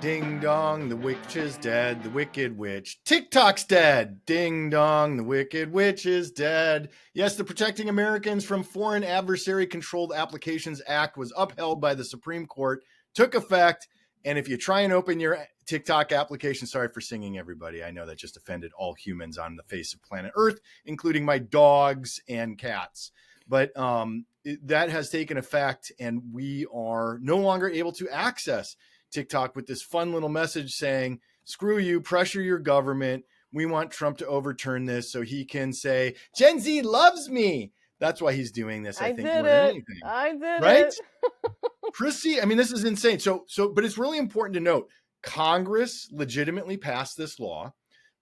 Ding dong, the witch is dead, the wicked witch. TikTok's dead. Ding dong, the wicked witch is dead. Yes, the Protecting Americans from Foreign Adversary Controlled Applications Act was upheld by the Supreme Court, took effect, and if you try and open your TikTok application, sorry for singing, everybody. I know that just offended all humans on the face of planet Earth, including my dogs and cats. But that has taken effect, and we are no longer able to access TikTok with this fun little message saying, screw you, pressure your government. We want Trump to overturn this so he can say, Gen Z loves me. That's why he's doing this, I think, more than anything. I did right? it. Chrissy, I mean, this is insane. But it's really important to note, Congress legitimately passed this law.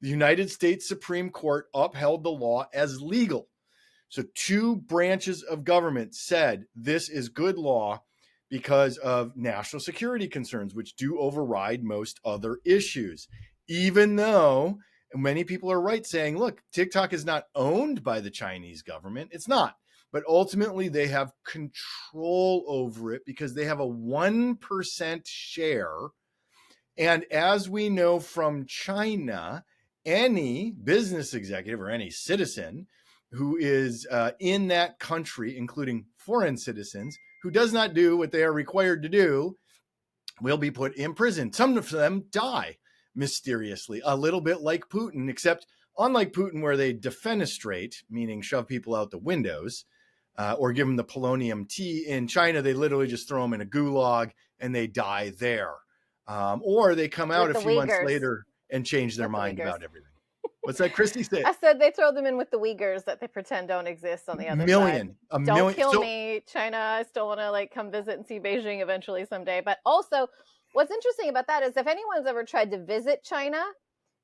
The United States Supreme Court upheld the law as legal. So 2 branches of government said this is good law because of national security concerns, which do override most other issues. Even though many people are right saying, look, TikTok is not owned by the Chinese government. It's not. But ultimately, they have control over it because they have a 1% share. And as we know from China, any business executive or any citizen who is in that country, including foreign citizens, who does not do what they are required to do, will be put in prison. Some of them die mysteriously, a little bit like Putin, except unlike Putin, where they defenestrate, meaning shove people out the windows, or give them the polonium tea. In China, they literally just throw them in a gulag and they die there. Or they come out a few months later and change their mind about everything. What's that, Christy say? I said they throw them in with the Uyghurs that they pretend don't exist on the other side. Don't kill me, China. I still want to come visit and see Beijing eventually someday. But also, what's interesting about that is if anyone's ever tried to visit China,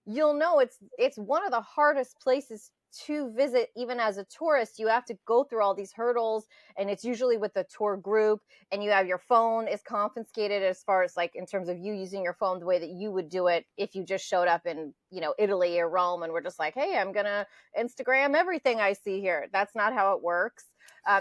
you'll know it's one of the hardest places to visit. Even as a tourist, you have to go through all these hurdles, and it's usually with a tour group, and you have your phone is confiscated as far as in terms of you using your phone the way that you would do it if you just showed up in Italy or Rome and we're just like, hey, I'm gonna Instagram everything I see here. That's not how it works.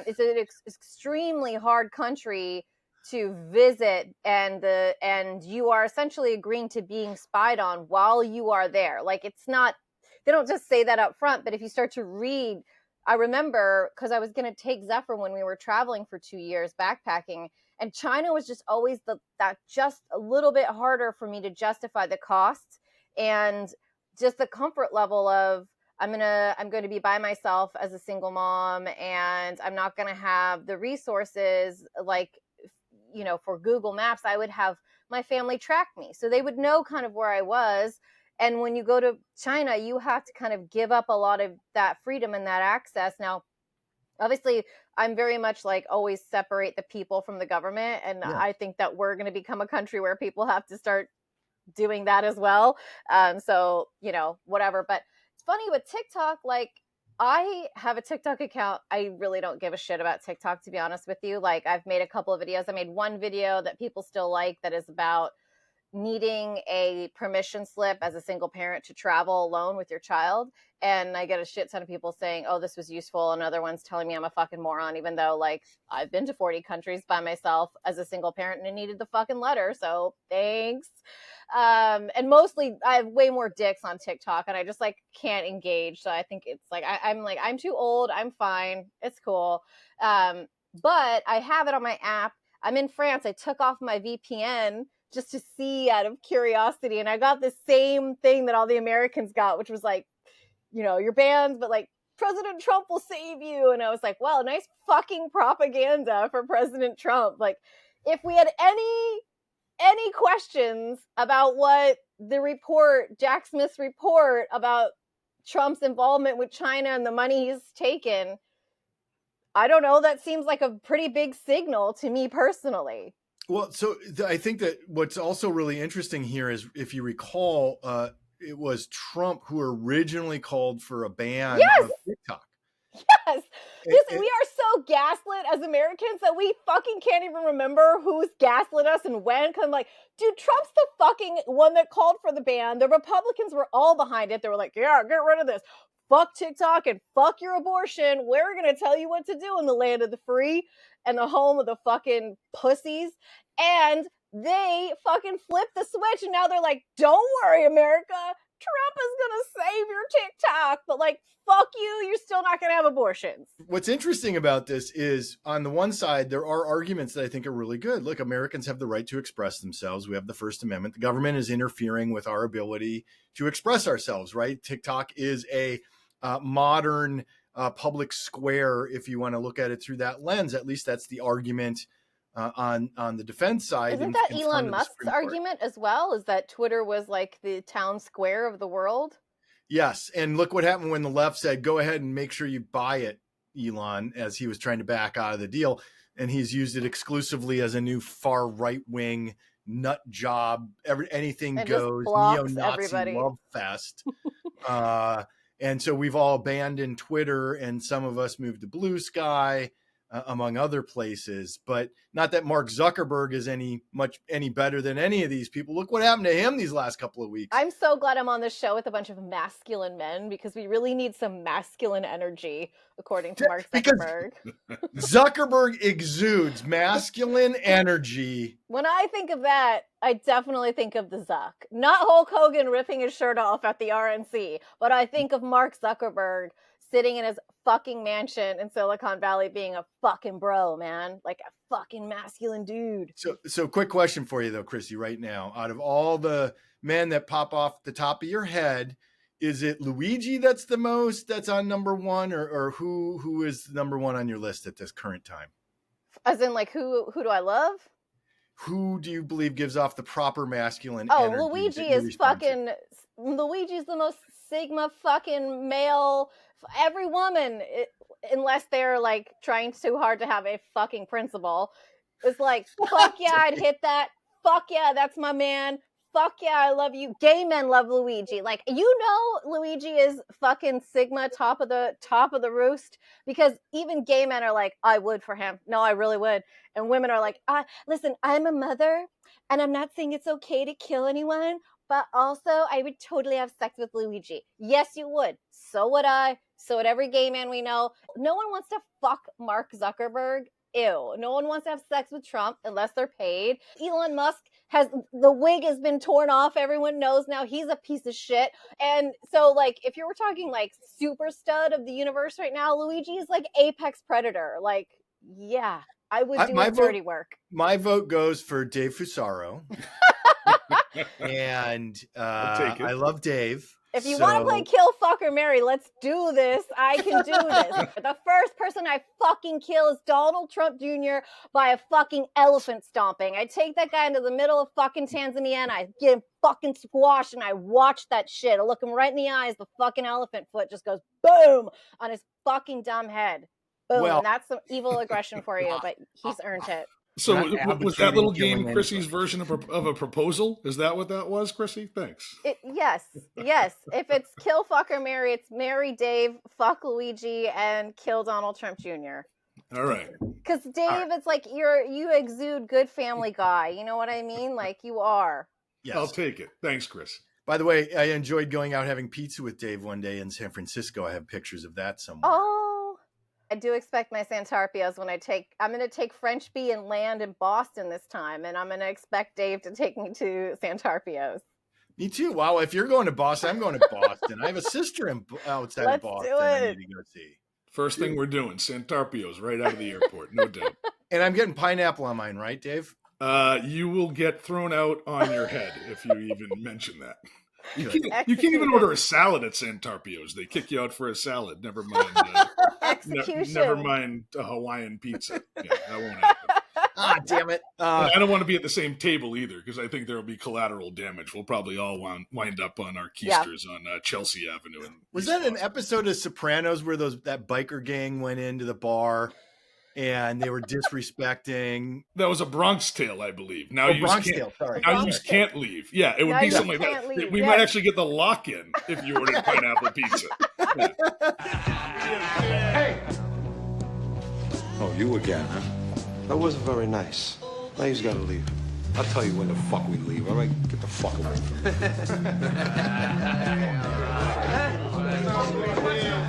It's an extremely hard country to visit, and you are essentially agreeing to being spied on while you are there. It's not, they don't just say that up front, but if you start to read, I remember because I was going to take Zephyr when we were traveling for 2 years backpacking, and China was just always that just a little bit harder for me to justify the cost and just the comfort level of I'm going to be by myself as a single mom, and I'm not going to have the resources for Google Maps. I would have my family track me, so they would know kind of where I was. And when you go to China, you have to kind of give up a lot of that freedom and that access. Now, obviously, I'm very much always separate the people from the government. And yeah. I think that we're going to become a country where people have to start doing that as well. So, whatever. But it's funny with TikTok, I have a TikTok account. I really don't give a shit about TikTok, to be honest with you. I've made a couple of videos. I made one video that people still like that is about needing a permission slip as a single parent to travel alone with your child. And I get a shit ton of people saying, oh, this was useful. And other ones telling me I'm a fucking moron, even though I've been to 40 countries by myself as a single parent and I needed the fucking letter. So thanks. And mostly I have way more dicks on TikTok and I just can't engage. So I think it's I'm too old. I'm fine. It's cool. But I have it on my app. I'm in France. I took off my VPN just to see out of curiosity. And I got the same thing that all the Americans got, which was you're banned, but President Trump will save you. And I was like, well, nice fucking propaganda for President Trump. If we had any questions about what the report, Jack Smith's report about Trump's involvement with China and the money he's taken, I don't know. That seems like a pretty big signal to me personally. Well, so I think that what's also really interesting here is, if you recall, it was Trump who originally called for a ban of TikTok. Yes. We are so gaslit as Americans that we fucking can't even remember who's gaslit us and when. Cause I'm dude, Trump's the fucking one that called for the ban. The Republicans were all behind it. They were like, yeah, get rid of this. Fuck TikTok and fuck your abortion. We're going to tell you what to do in the land of the free and the home of the fucking pussies. And they fucking flipped the switch, and now they're like, don't worry, America, Trump is gonna save your TikTok, but like, fuck you, you're still not gonna have abortions. What's interesting about this is, on the one side, there are arguments that I think are really good. Look, Americans have the right to express themselves. We have the First Amendment. The government is interfering with our ability to express ourselves, right? TikTok is a modern public square, if you want to look at it through that lens. At least that's the argument on the defense side. Isn't that Elon Musk's argument as well? Is that Twitter was like the town square of the world? Yes. And look what happened when the left said, go ahead and make sure you buy it, Elon, as he was trying to back out of the deal. And he's used it exclusively as a new far right-wing nut job. Anything and goes, neo-Nazi love fest. And so we've all abandoned Twitter, and some of us moved to Blue Sky, among other places. But not that Mark Zuckerberg is any better than any of these people. Look what happened to him these last couple of weeks. I'm so glad I'm on this show with a bunch of masculine men, because we really need some masculine energy, according to Mark Zuckerberg. Zuckerberg exudes masculine energy. When I think of that, I definitely think of the Zuck. Not Hulk Hogan ripping his shirt off at the RNC, but I think of Mark Zuckerberg sitting in his fucking mansion in Silicon Valley being a fucking bro, man. Like a fucking masculine dude. So quick question for you though, Chrissy, right now. Out of all the men that pop off the top of your head, is it Luigi that's on number one, or who is number one on your list at this current time? As in, like, who do I love? Who do you believe gives off the proper masculine energy? Oh, Luigi's the most Sigma fucking male. Every woman, unless they're like trying too hard to have a fucking principle, is like, fuck yeah, I'd hit that. Fuck yeah, that's my man. Fuck yeah, I love you. Gay men love Luigi. Like, Luigi is fucking Sigma, top of the roost, because even gay men are like, I would for him. No, I really would. And women are like, listen, I'm a mother, and I'm not saying it's okay to kill anyone, but also I would totally have sex with Luigi. Yes, you would. So would I. So would every gay man we know. No one wants to fuck Mark Zuckerberg. Ew. No one wants to have sex with Trump unless they're paid. Elon Musk the wig has been torn off. Everyone knows now he's a piece of shit. And so, like, if you were talking like super stud of the universe right now, Luigi is like apex predator. Like, yeah, I would do his dirty work. My vote goes for Dave Fusaro. And I love Dave. If you want to play kill, fuck, or marry, let's do this. I can do this. The first person I fucking kill is Donald Trump Jr. by a fucking elephant stomping. I take that guy into the middle of fucking Tanzania and I get him fucking squashed and I watch that shit. I look him right in the eyes. The fucking elephant foot just goes boom on his fucking dumb head. Boom. And that's some evil aggression for you, but he's earned it. So was that little game Chrissy's version of a proposal? Is that what that was, Chrissy? Thanks. Yes. If it's kill, fuck, or marry, it's marry Dave, fuck Luigi, and kill Donald Trump Jr. All right. Because Dave, it's like you exude good family guy. You know what I mean? Like you are. Yes. I'll take it. Thanks, Chris. By the way, I enjoyed going out having pizza with Dave one day in San Francisco. I have pictures of that somewhere. Oh. I do expect my Santarpios I'm going to take French Bee and land in Boston this time, and I'm going to expect Dave to take me to Santarpios. Me too. Wow, if you're going to Boston, I'm going to Boston. I have a sister outside of Boston I need to go see. First thing we're doing, Santarpios right out of the airport, no doubt. And I'm getting pineapple on mine, right, Dave? You will get thrown out on your head if you even mention that. You can't even order a salad at Santarpios. They kick you out for a salad. Never mind. Never mind a Hawaiian pizza. Yeah, that won't happen. Damn it! I don't want to be at the same table either because I think there will be collateral damage. We'll probably all wind up on our keisters on Chelsea Avenue. Was that an episode of Sopranos where that biker gang went into the bar? And they were disrespecting. That was a Bronx Tale, I believe. Now you can't leave. Yeah, it would now be something like that. We might actually get the lock-in if you ordered pineapple pizza. Hey! Oh, you again, huh? That wasn't very nice. Now he's got to leave. I'll tell you when the fuck we leave, all right? Get the fuck away from me.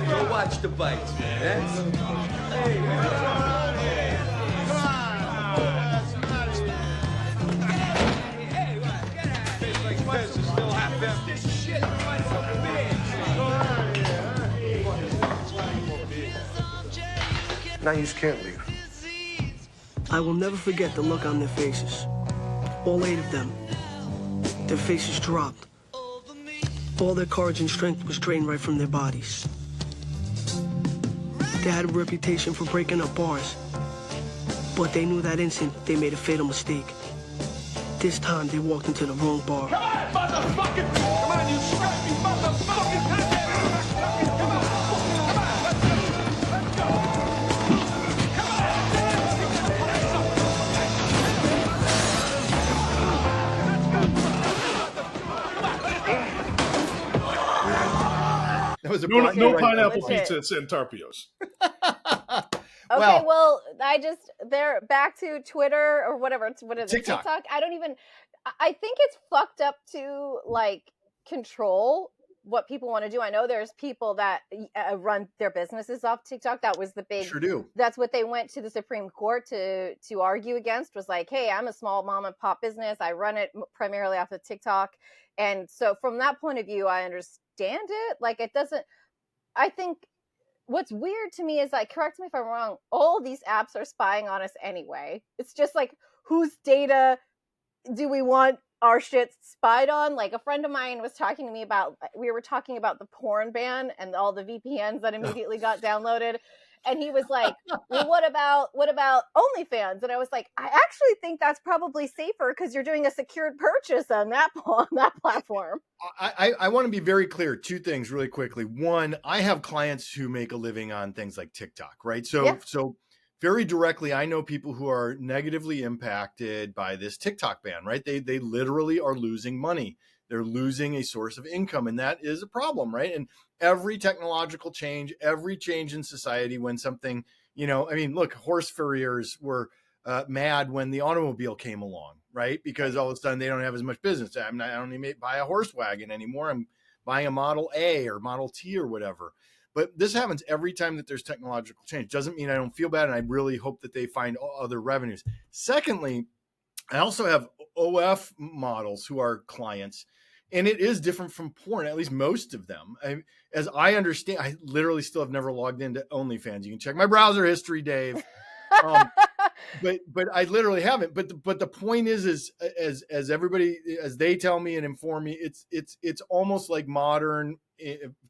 Go watch the bites, man. now you just can't leave. I will never forget the look on their faces. All 8 of them. Their faces dropped. All their courage and strength was drained right from their bodies. They had a reputation for breaking up bars. But they knew that instant they made a fatal mistake. This time they walked into the wrong bar. Come on, motherfucker! Come on, you scrappy motherfucker! Come on! That was no pineapple pizza at Santarpio's. Okay, well, they're back to Twitter or whatever. What is it? TikTok. I think it's fucked up to like control what people want to do. I know there's people that run their businesses off TikTok. That was the big. Sure do. That's what they went to the Supreme Court to argue against. Was like, hey, I'm a small mom and pop business. I run it primarily off of TikTok, and so from that point of view, I understand it. Like, it doesn't. I think what's weird to me is, like, correct me if I'm wrong, all these apps are spying on us anyway. It's just like, whose data do we want our shit spied on? Like, a friend of mine was talking to me about, we were talking about the porn ban and all the VPNs that immediately got downloaded. And he was like, well, what about OnlyFans? And I was like, I actually think that's probably safer because you're doing a secured purchase on that platform. I want to be very clear. 2 things really quickly. One, I have clients who make a living on things like TikTok, right? So very directly, I know people who are negatively impacted by this TikTok ban, right? They literally are losing money. They're losing a source of income, and that is a problem, right? And every technological change, every change in society, when something, look, horse farriers were mad when the automobile came along, right? Because all of a sudden they don't have as much business. I don't even buy a horse wagon anymore. I'm buying a Model A or Model T or whatever. But this happens every time that there's technological change. Doesn't mean I don't feel bad, and I really hope that they find other revenues. Secondly, I also have OF models who are clients, and it is different from porn, at least most of them. As I understand, I literally still have never logged into OnlyFans. You can check my browser history, Dave. But I literally haven't. But the point is as everybody, as they tell me and inform me, it's almost like modern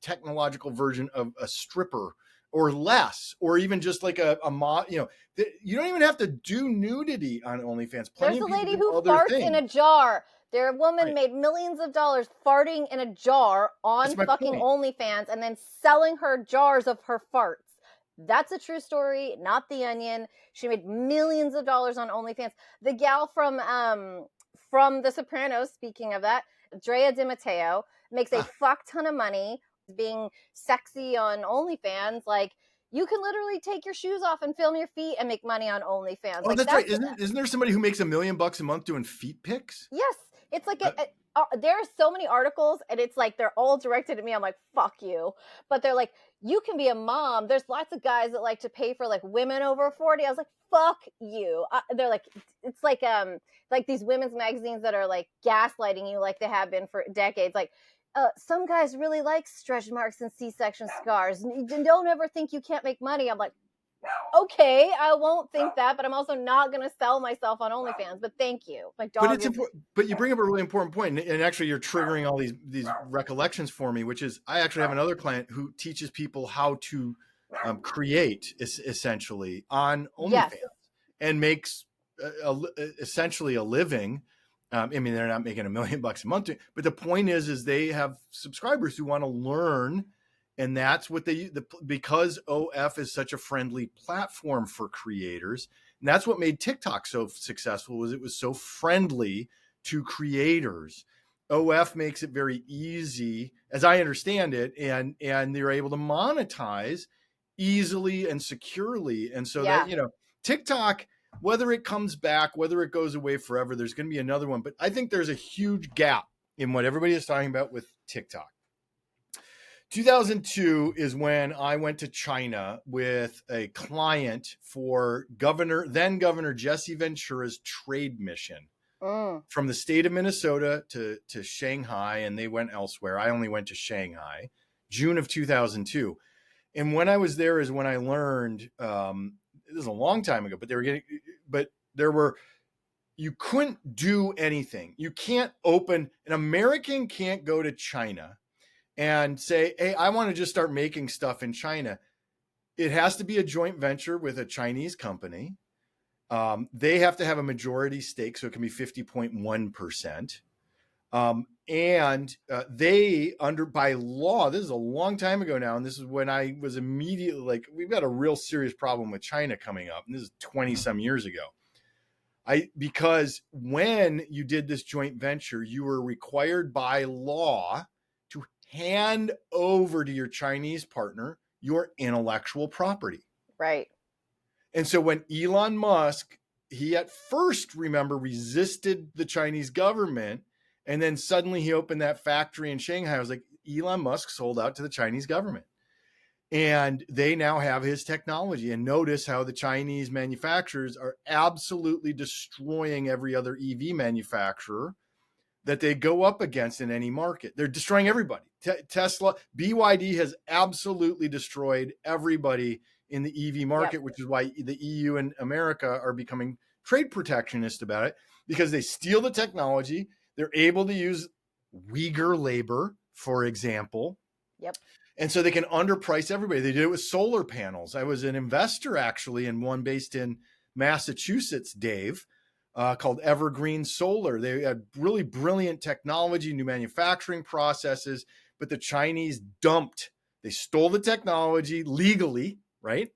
technological version of a stripper or less, or even just like a mod. You don't even have to do nudity on OnlyFans. There's a lady who farts in a jar. Their woman made millions of dollars farting in a jar on fucking OnlyFans and then selling her jars of her farts. That's a true story, not The Onion. She made millions of dollars on OnlyFans. The gal from The Sopranos, speaking of that, Drea Di Matteo, makes a fuck ton of money being sexy on OnlyFans. Like, you can literally take your shoes off and film your feet and make money on OnlyFans. Oh, like, that's right. Isn't there somebody who makes $1 million a month doing feet pics? Yes. It's like there are so many articles, and it's like they're all directed at me. I'm like, fuck you. But they're like, you can be a mom. There's lots of guys that like to pay for like women over 40. I was like, fuck you. They're like, it's like these women's magazines that are like gaslighting you like they have been for decades. Like, some guys really like stretch marks and C-section scars. Don't ever think you can't make money. I'm like, okay, I won't think that, but I'm also not going to sell myself on OnlyFans. But thank you. My dog. But it's important. But you bring up a really important point, and actually, you're triggering all these recollections for me. Which is, I actually have another client who teaches people how to create essentially on OnlyFans and makes essentially a living. I mean, they're not making $1 million a month, but the point is they have subscribers who want to learn. And that's what because OF is such a friendly platform for creators. And that's what made TikTok so successful, was it was so friendly to creators. OF makes it very easy, as I understand it, and they're able to monetize easily and securely. And so that, TikTok, whether it comes back, whether it goes away forever, there's going to be another one. But I think there's a huge gap in what everybody is talking about with TikTok. 2002 is when I went to China with a client for then Governor Jesse Ventura's trade mission from the state of Minnesota to Shanghai, and they went elsewhere. I only went to Shanghai, June of 2002. And when I was there is when I learned this is a long time ago, but you couldn't do anything. You can't an American can't go to China and say, hey, I want to just start making stuff in China. It has to be a joint venture with a Chinese company. They have to have a majority stake, so it can be 50.1%. They by law, this is a long time ago now, and this is when I was immediately like, we've got a real serious problem with China coming up, and this is 20 some years ago. Because when you did this joint venture, you were required by law to hand over to your Chinese partner your intellectual property. Right. And so when Elon Musk, he at first, remember, resisted the Chinese government, and then suddenly he opened that factory in Shanghai. I was like, Elon Musk sold out to the Chinese government. And they now have his technology. And notice how the Chinese manufacturers are absolutely destroying every other EV manufacturer that they go up against in any market. They're destroying everybody. Tesla, BYD has absolutely destroyed everybody in the EV market, which is why the EU and America are becoming trade protectionist about it, because they steal the technology. They're able to use Uyghur labor, for example. Yep. And so they can underprice everybody. They did it with solar panels. I was an investor actually in one based in Massachusetts, Dave, called Evergreen Solar. They had really brilliant technology, new manufacturing processes, but the Chinese they stole the technology legally, right?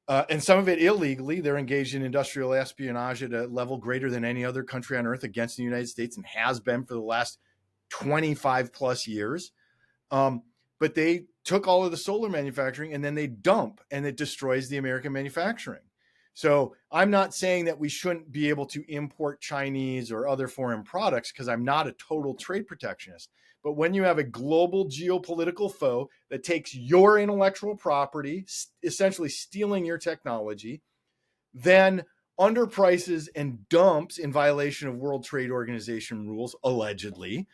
And some of it illegally. They're engaged in industrial espionage at a level greater than any other country on earth against the United States, and has been for the last 25 plus years. But they took all of the solar manufacturing and then they dump, and it destroys the American manufacturing. So I'm not saying that we shouldn't be able to import Chinese or other foreign products, because I'm not a total trade protectionist. But when you have a global geopolitical foe that takes your intellectual property, essentially stealing your technology, then underprices and dumps in violation of World Trade Organization rules, allegedly,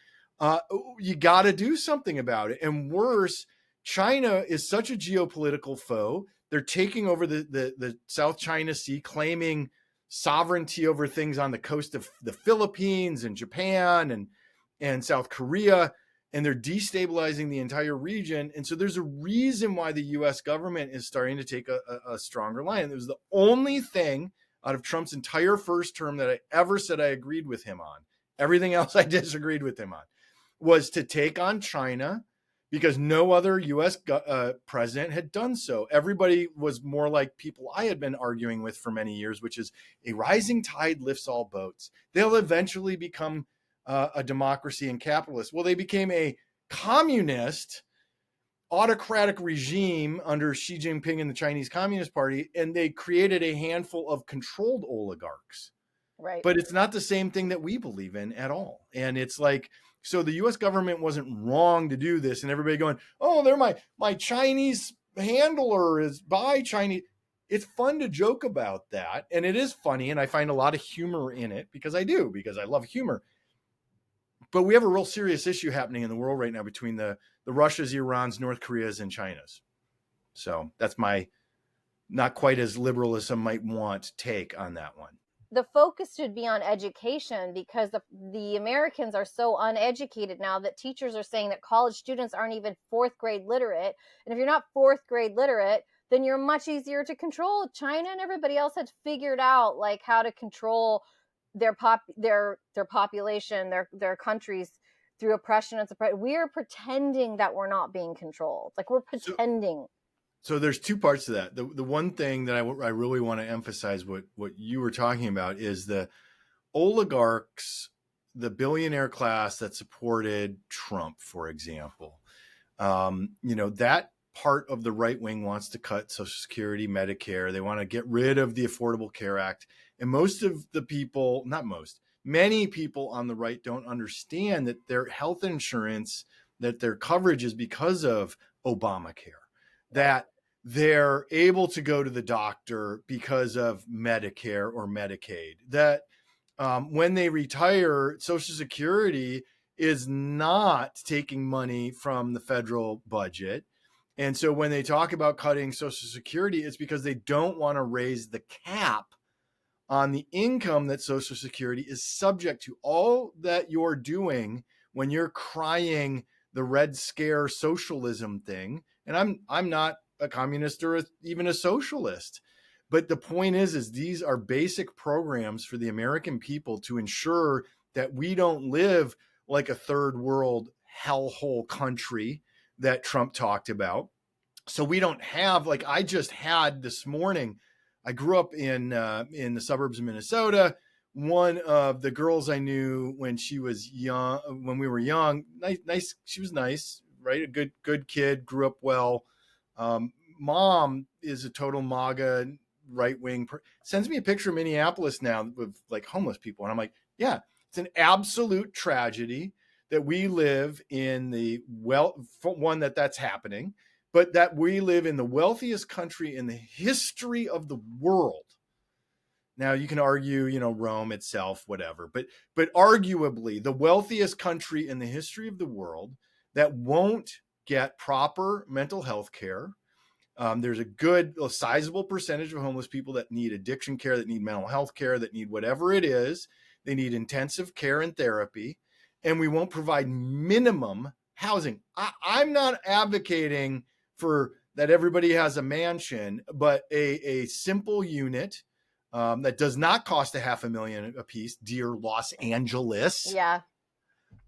you got to do something about it. And worse, China is such a geopolitical foe. They're taking over the South China Sea, claiming sovereignty over things on the coast of the Philippines and Japan and South Korea, and they're destabilizing the entire region. And so there's a reason why the US government is starting to take a stronger line. It was the only thing out of Trump's entire first term that I ever said I agreed with him on. Everything else I disagreed with him on, was to take on China, because no other U.S. president had done so. Everybody was more like people I had been arguing with for many years, which is a rising tide lifts all boats. They'll eventually become a democracy and capitalist. Well, they became a communist, autocratic regime under Xi Jinping and the Chinese Communist Party, and they created a handful of controlled oligarchs. Right. But it's not the same thing that we believe in at all. And it's like, so the US government wasn't wrong to do this, and everybody going, oh, they're my Chinese handler is by Chinese. It's fun to joke about that. And it is funny. And I find a lot of humor in it, because I love humor. But we have a real serious issue happening in the world right now between the Russias, Irans, North Koreas, and Chinas. So that's my not quite as liberal as some might want take on that one. The focus should be on education, because the Americans are so uneducated now that teachers are saying that college students aren't even fourth grade literate. And if you're not fourth grade literate, then you're much easier to control. China and everybody else had figured out like how to control their population, their countries through oppression and suppression. We're pretending that we're not being controlled. Like, we're pretending. So there's two parts to that. The one thing that I really want to emphasize what you were talking about is the oligarchs, the billionaire class that supported Trump, for example. That part of the right wing wants to cut Social Security, Medicare. They want to get rid of the Affordable Care Act. And most of the people, not most, many people on the right don't understand that their health insurance, that their coverage is because of Obamacare, that they're able to go to the doctor because of Medicare or Medicaid, that when they retire, Social Security is not taking money from the federal budget. And so when they talk about cutting Social Security, it's because they don't want to raise the cap on the income that Social Security is subject to. All that you're doing when you're crying the Red Scare socialism thing, and I'm not a communist or even a socialist, but the point is these are basic programs for the American people to ensure that we don't live like a third world hellhole country that Trump talked about. So we don't have, like I just had this morning, I grew up in the suburbs of Minnesota. One of the girls I knew when she was young, when we were young, nice, she was nice, right? A good kid, grew up well. Mom is a total MAGA right-wing, sends me a picture of Minneapolis now with like homeless people. And I'm like, yeah, it's an absolute tragedy that we live in the one that's happening, but that we live in the wealthiest country in the history of the world. Now you can argue, Rome itself, whatever, but arguably the wealthiest country in the history of the world that won't get proper mental health care. There's a sizable percentage of homeless people that need addiction care, that need mental health care, that need whatever it is. They need intensive care and therapy, and we won't provide minimum housing. I'm not advocating for that everybody has a mansion, but a simple unit that does not cost $500,000 a piece, dear Los Angeles. Yeah.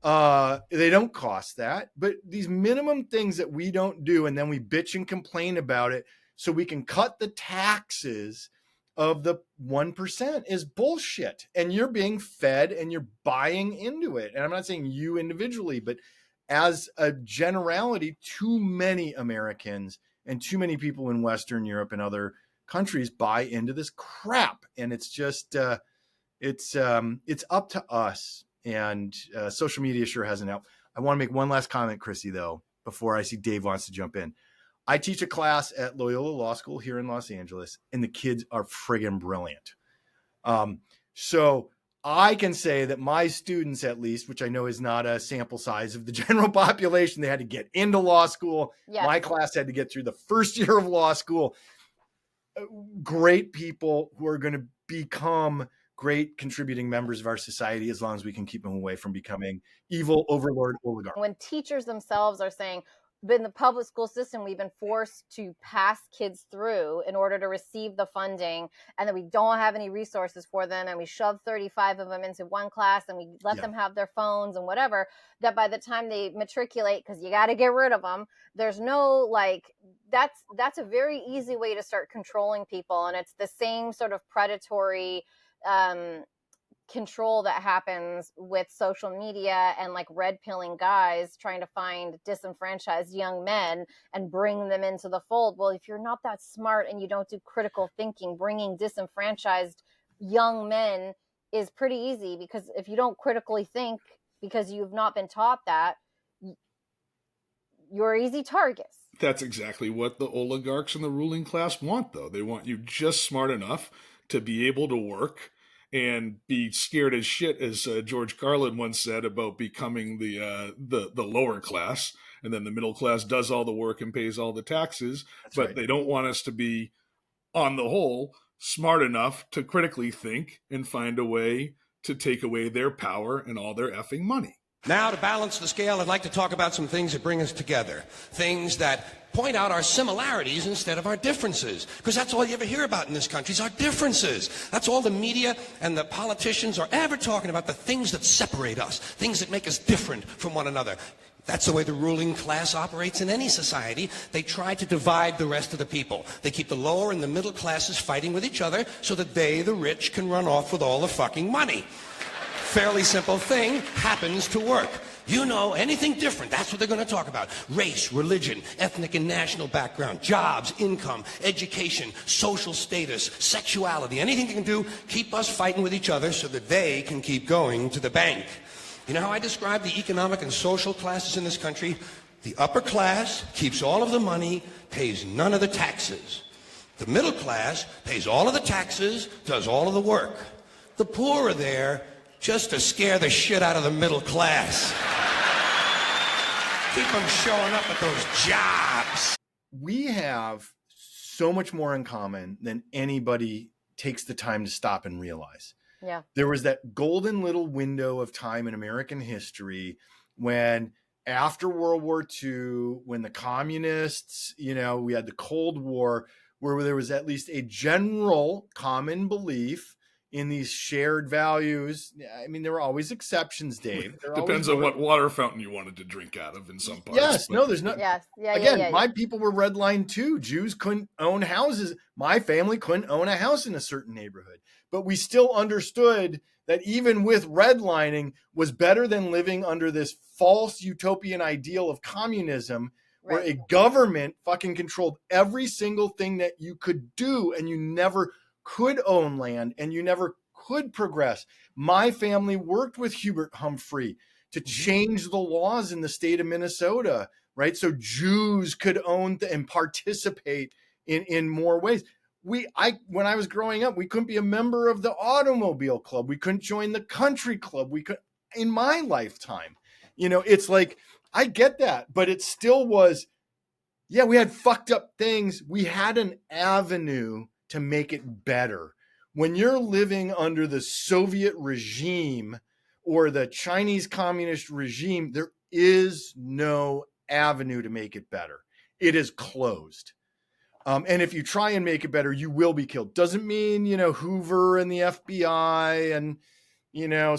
They don't cost that, but these minimum things that we don't do, and then we bitch and complain about it so we can cut the taxes of the 1% is bullshit. And you're being fed and you're buying into it. And I'm not saying you individually, but as a generality, too many Americans and too many people in Western Europe and other countries buy into this crap. And it's just, it's up to us. And social media sure hasn't helped. I want to make one last comment, Chrissy, though, before I see Dave wants to jump in. I teach a class at Loyola Law School here in Los Angeles, and the kids are friggin' brilliant. So I can say that my students, at least, which I know is not a sample size of the general population, they had to get into law school. Yes. My class had to get through the first year of law school. Great people who are going to become great contributing members of our society as long as we can keep them away from becoming evil overlord oligarchs. When teachers themselves are saying, in the public school system, we've been forced to pass kids through in order to receive the funding, and then we don't have any resources for them, and we shove 35 of them into one class, and we let them have their phones and whatever, that by the time they matriculate, because you got to get rid of them, there's no, that's a very easy way to start controlling people. And it's the same sort of predatory control that happens with social media and red pilling guys trying to find disenfranchised young men and bring them into the fold. Well, if you're not that smart and you don't do critical thinking, bringing disenfranchised young men is pretty easy, because if you don't critically think because you've not been taught that, you're easy targets. That's exactly what the oligarchs and the ruling class want, though. They want you just smart enough to be able to work and be scared as shit, as George Carlin once said about becoming the lower class, and then the middle class does all the work and pays all the taxes. That's but right. They don't want us to be, on the whole, smart enough to critically think and find a way to take away their power and all their effing money. Now, to balance the scale, I'd like to talk about some things that bring us together. Things that point out our similarities instead of our differences. Because that's all you ever hear about in this country is our differences. That's all the media and the politicians are ever talking about, the things that separate us, things that make us different from one another. That's the way the ruling class operates in any society. They try to divide the rest of the people. They keep the lower and the middle classes fighting with each other so that they, the rich, can run off with all the fucking money. Fairly simple thing, happens to work. You know, anything different, that's what they're going to talk about. Race, religion, ethnic and national background, jobs, income, education, social status, sexuality, anything they can do, keep us fighting with each other so that they can keep going to the bank. You know how I describe the economic and social classes in this country? The upper class keeps all of the money, pays none of the taxes. The middle class pays all of the taxes, does all of the work. The poor are there just to scare the shit out of the middle class. Keep them showing up at those jobs. we have so much more in common than anybody takes the time to stop and realize. Yeah. There was that golden little window of time in American history when, after World War II, when the communists, we had the Cold War, where there was at least a general common belief in these shared values. I mean, there were always exceptions, Dave. Depends on what water fountain you wanted to drink out of in some parts. Yes, no, there's not. Yes, yeah, Again, my people were redlined too. Jews couldn't own houses. My family couldn't own a house in a certain neighborhood. But we still understood that even with redlining was better than living under this false utopian ideal of communism, where a government fucking controlled every single thing that you could do, and you never could own land, and you never could progress. My family worked with Hubert Humphrey to change the laws in the state of Minnesota, right? So Jews could own and participate in more ways. When I was growing up, we couldn't be a member of the automobile club. We couldn't join the country club. We could, in my lifetime, it's like, I get that, but it still was, yeah, we had fucked up things. We had an avenue to make it better. When you're living under the Soviet regime or the Chinese communist regime, there is no avenue to make it better. It is closed. And if you try and make it better, you will be killed. Doesn't mean, Hoover and the FBI and,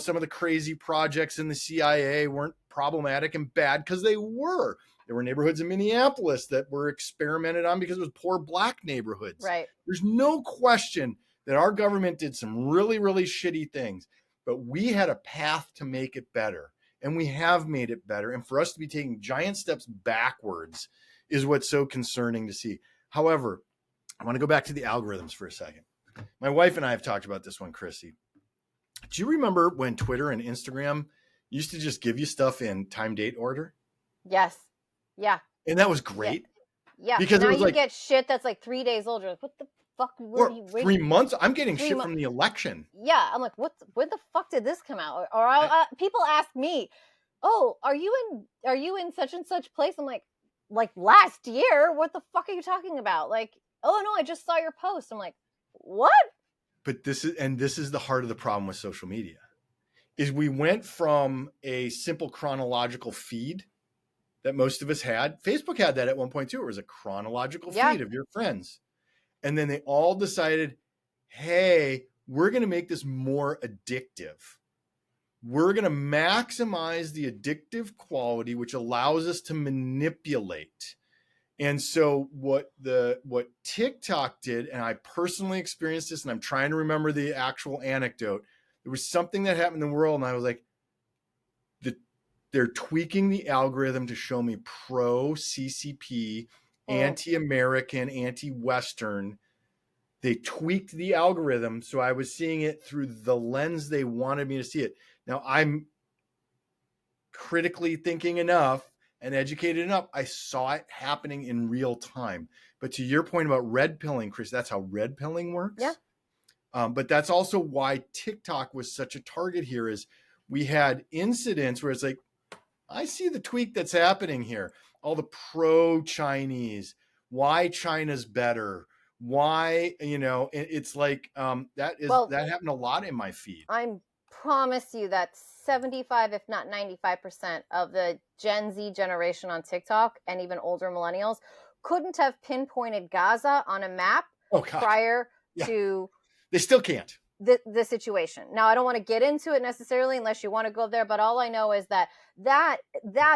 some of the crazy projects in the CIA weren't problematic and bad, because they were. There were neighborhoods in Minneapolis that were experimented on because it was poor black neighborhoods. Right. There's no question that our government did some really, really shitty things, but we had a path to make it better, and we have made it better. And for us to be taking giant steps backwards is what's so concerning to see. However, I want to go back to the algorithms for a second. My wife and I have talked about this one, Chrissy. Do you remember when Twitter and Instagram used to just give you stuff in time date order? Yes. Yeah. And that was great. Yeah. Because now it was you get shit that's like 3 days older. Like, what the fuck were you waiting? 3 months? I'm getting shit from the election. Yeah. I'm like, when the fuck did this come out? Or people ask me, oh, are you in such and such place? I'm like last year? What the fuck are you talking about? Like, oh no, I just saw your post. I'm like, what? But this is the heart of the problem with social media, is we went from a simple chronological feed that most of us had. Facebook had that at one point too. It was a chronological feed of your friends. And then they all decided, hey, we're going to make this more addictive. We're going to maximize the addictive quality, which allows us to manipulate. And so what TikTok did, and I personally experienced this, and I'm trying to remember the actual anecdote. There was something that happened in the world, and I was like, they're tweaking the algorithm to show me pro-CCP, anti-American, anti-Western. They tweaked the algorithm, so I was seeing it through the lens they wanted me to see it. Now, I'm critically thinking enough and educated enough. I saw it happening in real time. But to your point about red pilling, Chris, that's how red pilling works. Yeah. But that's also why TikTok was such a target here, is we had incidents where it's like, I see the tweak that's happening here. All the pro-Chinese, why China's better, why, it's like that happened a lot in my feed. I promise you that 75, if not 95% of the Gen Z generation on TikTok and even older millennials couldn't have pinpointed Gaza on a map prior to. They still can't. The situation. Now, I don't want to get into it necessarily unless you want to go there, but all I know is that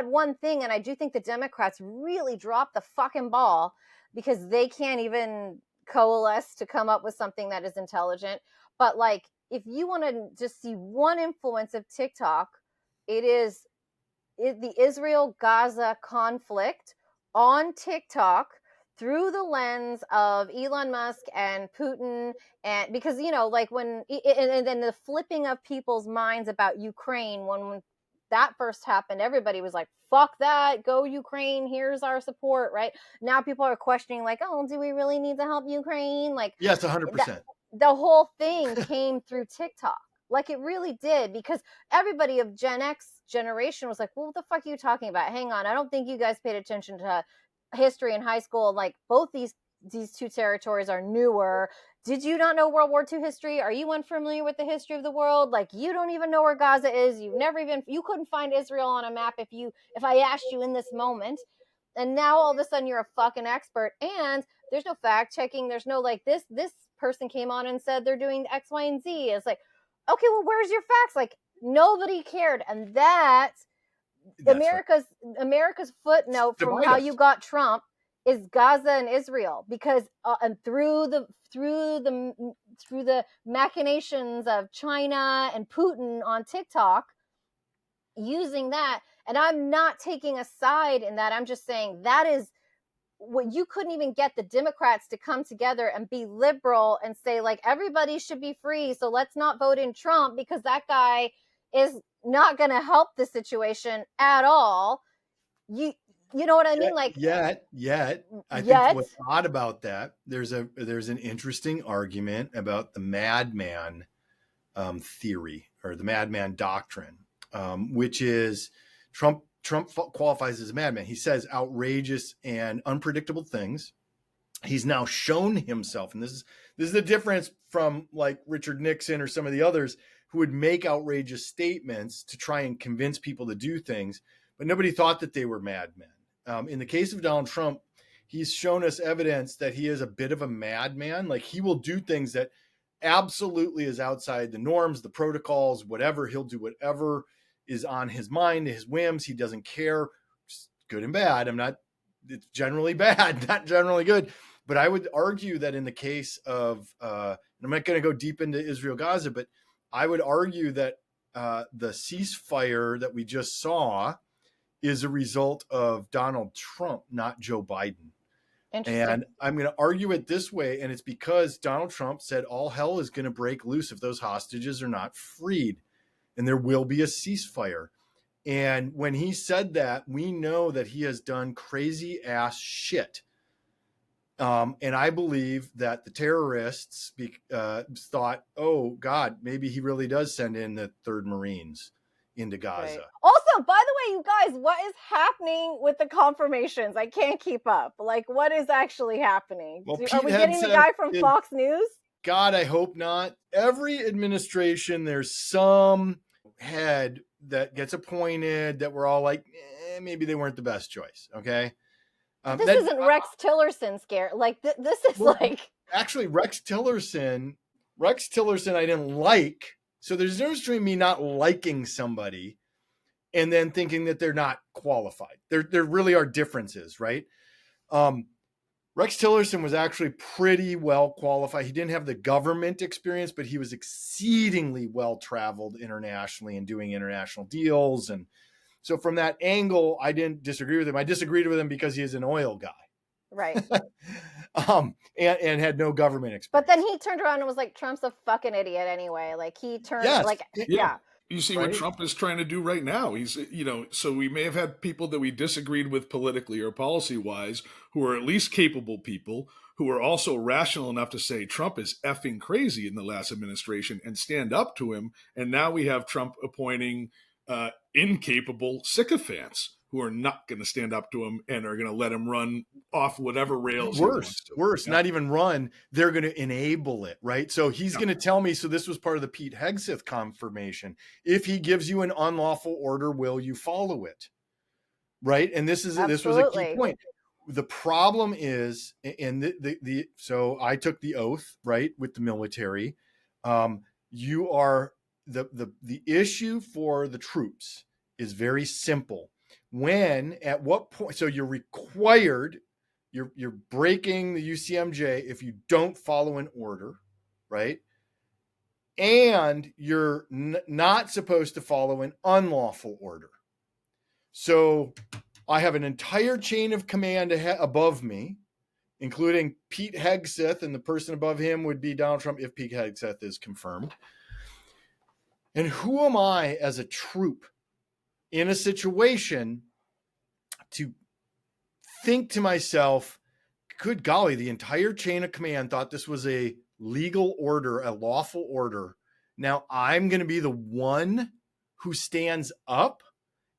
one thing, and I do think the Democrats really dropped the fucking ball because they can't even coalesce to come up with something that is intelligent. But like, if you want to just see one influence of TikTok, it is the Israel-Gaza conflict on TikTok through the lens of Elon Musk and Putin, and because like when and then the flipping of people's minds about Ukraine when that first happened, everybody was like, fuck that, go Ukraine, here's our support, right? Now people are questioning like, oh, do we really need to help Ukraine? Like, yes, 100%. The whole thing came through TikTok. Like it really did, because everybody of Gen X generation was like, well, what the fuck are you talking about? Hang on, I don't think you guys paid attention to history in high school, like both these two territories are newer. Did you not know World War II history? Are you unfamiliar with the history of the world? Like, you don't even know where Gaza is. You couldn't find Israel on a map if I asked you in this moment. And now all of a sudden you're a fucking expert, and there's no fact checking. There's no like this person came on and said they're doing X, Y, and Z. It's like, okay, well, where's your facts? Like, nobody cared. And that's America's right. America's footnote from how you got Trump is Gaza and Israel, because and through the machinations of China and Putin on TikTok, using that. And I'm not taking a side in that. I'm just saying that is what you couldn't even get the Democrats to come together and be liberal and say, like, everybody should be free, so let's not vote in Trump because that guy is not going to help the situation at all. You know what I mean? Like, yet I think what's odd about that, there's an interesting argument about the madman theory, or the madman doctrine, which is Trump qualifies as a madman. He says outrageous and unpredictable things. He's now shown himself, and this is the difference from like Richard Nixon or some of the others who would make outrageous statements to try and convince people to do things, but nobody thought that they were madmen. In the case of Donald Trump, he's shown us evidence that he is a bit of a madman. Like, he will do things that absolutely is outside the norms, the protocols, whatever. He'll do whatever is on his mind, his whims. He doesn't care. Good and bad. It's generally bad, not generally good. But I would argue that in the case of, and I'm not going to go deep into Israel Gaza, but I would argue that the ceasefire that we just saw is a result of Donald Trump, not Joe Biden. And I'm going to argue it this way, and it's because Donald Trump said all hell is going to break loose if those hostages are not freed, and there will be a ceasefire. And when he said that, we know that he has done crazy ass shit. And I believe that the terrorists thought, oh God, maybe he really does send in the 3rd Marines into Gaza. Right. Also, by the way, you guys, what is happening with the confirmations? I can't keep up. Like, what is actually happening? Well, are we getting the guy from Fox News? God, I hope not. Every administration, there's some head that gets appointed that we're all like, maybe they weren't the best choice. Okay. This isn't Rex Tillerson scare. Like, this is like. Actually, Rex Tillerson, I didn't like. So there's no difference between me not liking somebody and then thinking that they're not qualified. There really are differences, right? Rex Tillerson was actually pretty well qualified. He didn't have the government experience, but he was exceedingly well traveled internationally and doing international deals. And so from that angle, I didn't disagree with him. I disagreed with him because he is an oil guy. Right. And had no government experience. But then he turned around and was like, Trump's a fucking idiot anyway. Like, he turned, yeah. You see what Trump is trying to do right now. He's, so we may have had people that we disagreed with politically or policy-wise who are at least capable people who are also rational enough to say Trump is effing crazy in the last administration and stand up to him. And now we have Trump appointing incapable sycophants who are not going to stand up to him and are going to let him run off whatever rails. Worse, not even run. They're going to enable it, right? So he's going to tell me, so this was part of the Pete Hegseth confirmation. If he gives you an unlawful order, will you follow it? This was a key point. The problem is, and so I took the oath, right, with the military. You are the issue for the troops is very simple. When, at what point, so you're required, you're breaking the UCMJ if you don't follow an order, right? And you're not supposed to follow an unlawful order. So I have an entire chain of command above me, including Pete Hegseth, and the person above him would be Donald Trump if Pete Hegseth is confirmed. And who am I as a troop in a situation to think to myself, good golly, the entire chain of command thought this was a legal order, a lawful order. Now I'm going to be the one who stands up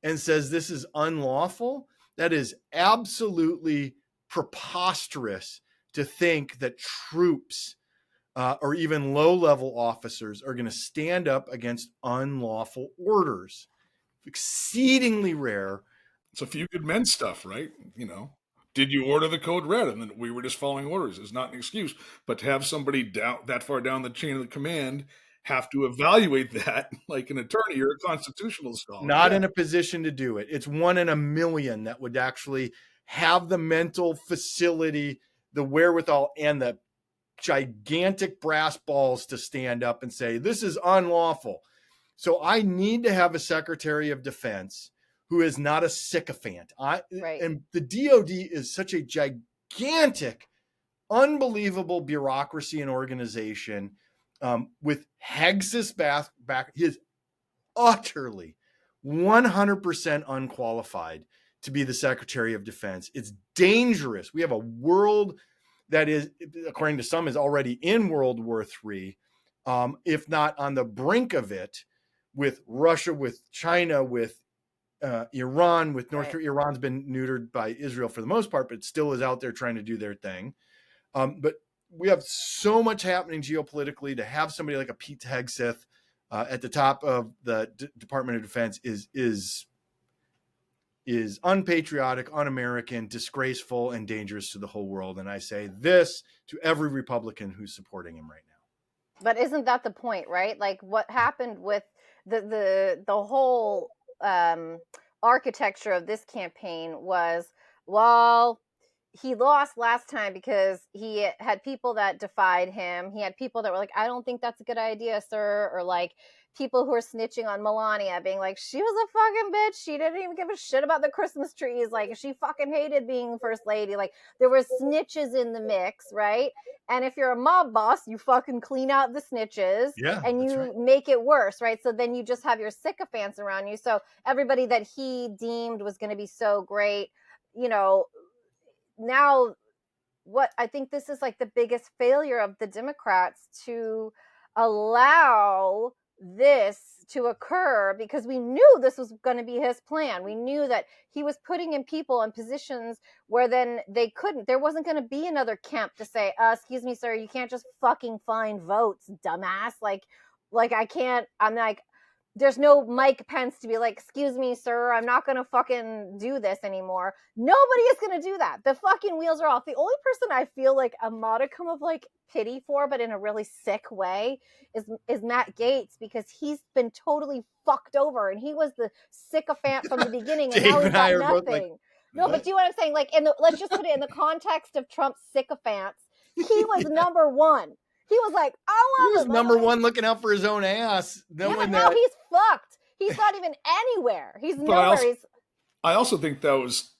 and says this is unlawful? That is absolutely preposterous to think that troops or even low-level officers are going to stand up against unlawful orders. Exceedingly rare. It's a few good men stuff, right? Did you order the code red? And then we were just following orders. It's not an excuse. But to have somebody down that far down the chain of command have to evaluate that like an attorney or a constitutional scholar. Not in a position to do it. It's 1 in a million that would actually have the mental facility, the wherewithal, and the gigantic brass balls to stand up and say, this is unlawful. So I need to have a Secretary of Defense who is not a sycophant. And the DOD is such a gigantic, unbelievable bureaucracy and organization with Hexus back. He is utterly 100% unqualified to be the Secretary of Defense. It's dangerous. We have a world that is, according to some, is already in World War III, if not on the brink of it, with Russia, with China, with Iran, with North Korea. Iran's been neutered by Israel for the most part, but still is out there trying to do their thing. But we have so much happening geopolitically. To have somebody like a Pete Hegseth at the top of the Department of Defense is unpatriotic, un-American, disgraceful, and dangerous to the whole world. And I say this to every Republican who's supporting him right now. But isn't that the point, right? Like what happened with the whole architecture of this campaign was, well, he lost last time because he had people that defied him. He had people that were like, I don't think that's a good idea, sir. Or like people who are snitching on Melania, being like, she was a fucking bitch. She didn't even give a shit about the Christmas trees. Like, she fucking hated being first lady. Like, there were snitches in the mix, right? And if you're a mob boss, you fucking clean out the snitches and you make it worse, right? So then you just have your sycophants around you. So everybody that he deemed was going to be so great, now what I think this is like the biggest failure of the Democrats to allow this to occur, because we knew this was going to be his plan. We knew that he was putting in people in positions where then there wasn't going to be another Kemp to say, excuse me, sir, you can't just fucking find votes, dumbass. Like I'm like, there's no Mike Pence to be like, excuse me, sir, I'm not going to fucking do this anymore. Nobody is going to do that. The fucking wheels are off. The only person I feel like a modicum of like pity for, but in a really sick way, is Matt Gaetz, because he's been totally fucked over and he was the sycophant from the beginning and now he's got nothing. But do you know what I'm saying? Like, let's just put it in the context of Trump's sycophants. He was number one. He was like, he was number one looking out for his own ass. But now he's fucked. He's not even anywhere. He's nowhere. I also think that was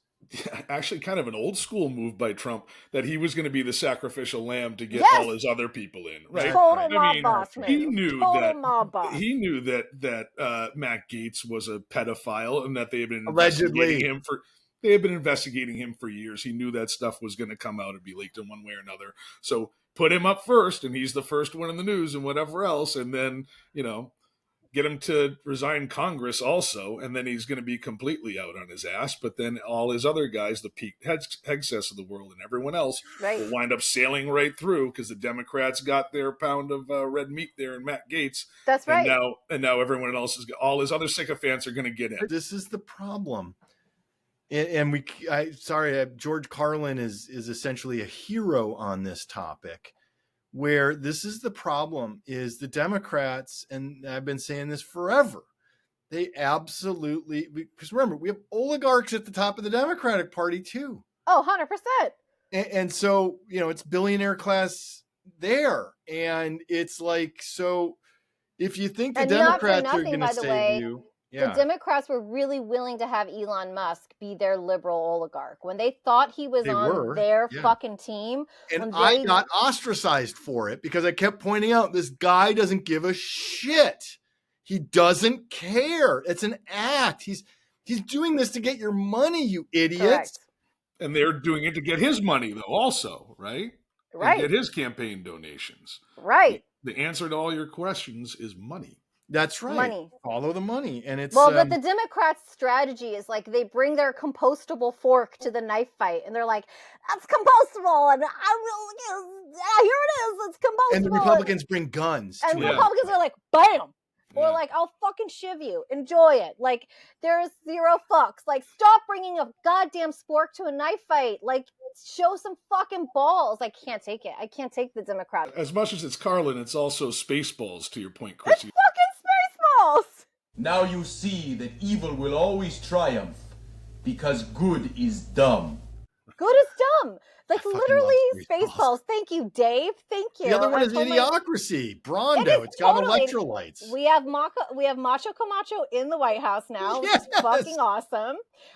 actually kind of an old school move by Trump, that he was going to be the sacrificial lamb to get all his other people in. Right? Total mob boss, man. He knew that Matt Gaetz was a pedophile and that they had been investigating him for years. He knew that stuff was going to come out and be leaked in one way or another. So put him up first, and he's the first one in the news and whatever else, and then, get him to resign Congress also, and then he's going to be completely out on his ass. But then all his other guys, the Pete Hegseth of the world and everyone else, will wind up sailing right through, because the Democrats got their pound of red meat there in Matt Gaetz. That's right. And now everyone else all his other sycophants are going to get in. This is the problem. And George Carlin is essentially a hero on this topic, where this is the problem, is the Democrats, and I've been saying this forever, they absolutely, because remember, we have oligarchs at the top of the Democratic Party too. Oh, 100%. And so, it's billionaire class there. And it's like, so if you think the Democrats are going to save you. The Democrats were really willing to have Elon Musk be their liberal oligarch when they thought he was on their fucking team. And I got ostracized for it because I kept pointing out, this guy doesn't give a shit. He doesn't care. It's an act. He's doing this to get your money, you idiots. Correct. And they're doing it to get his money, though, also, right? Right. And get his campaign donations. Right. The answer to all your questions is money. That's right. Money. Follow the money. And it's but the Democrats' strategy is like they bring their compostable fork to the knife fight, and they're like, "That's compostable," and here it is, it's compostable. And the Republicans bring guns. And the Republicans are like, "Bam." Or like, I'll fucking shiv you. Enjoy it. Like, there's zero fucks. Like, stop bringing a goddamn spork to a knife fight. Like, show some fucking balls. I can't take it. I can't take the Democrats. As much as it's Carlin, it's also Spaceballs, to your point, Chrissy. It's fucking Spaceballs. Now you see that evil will always triumph because good is dumb. Good is dumb. Like, literally, Spaceballs. Thank you, Dave. Thank you. The other one is Idiocracy. Brondo. It's got electrolytes. We have Macho Camacho in the White House now, which is fucking awesome.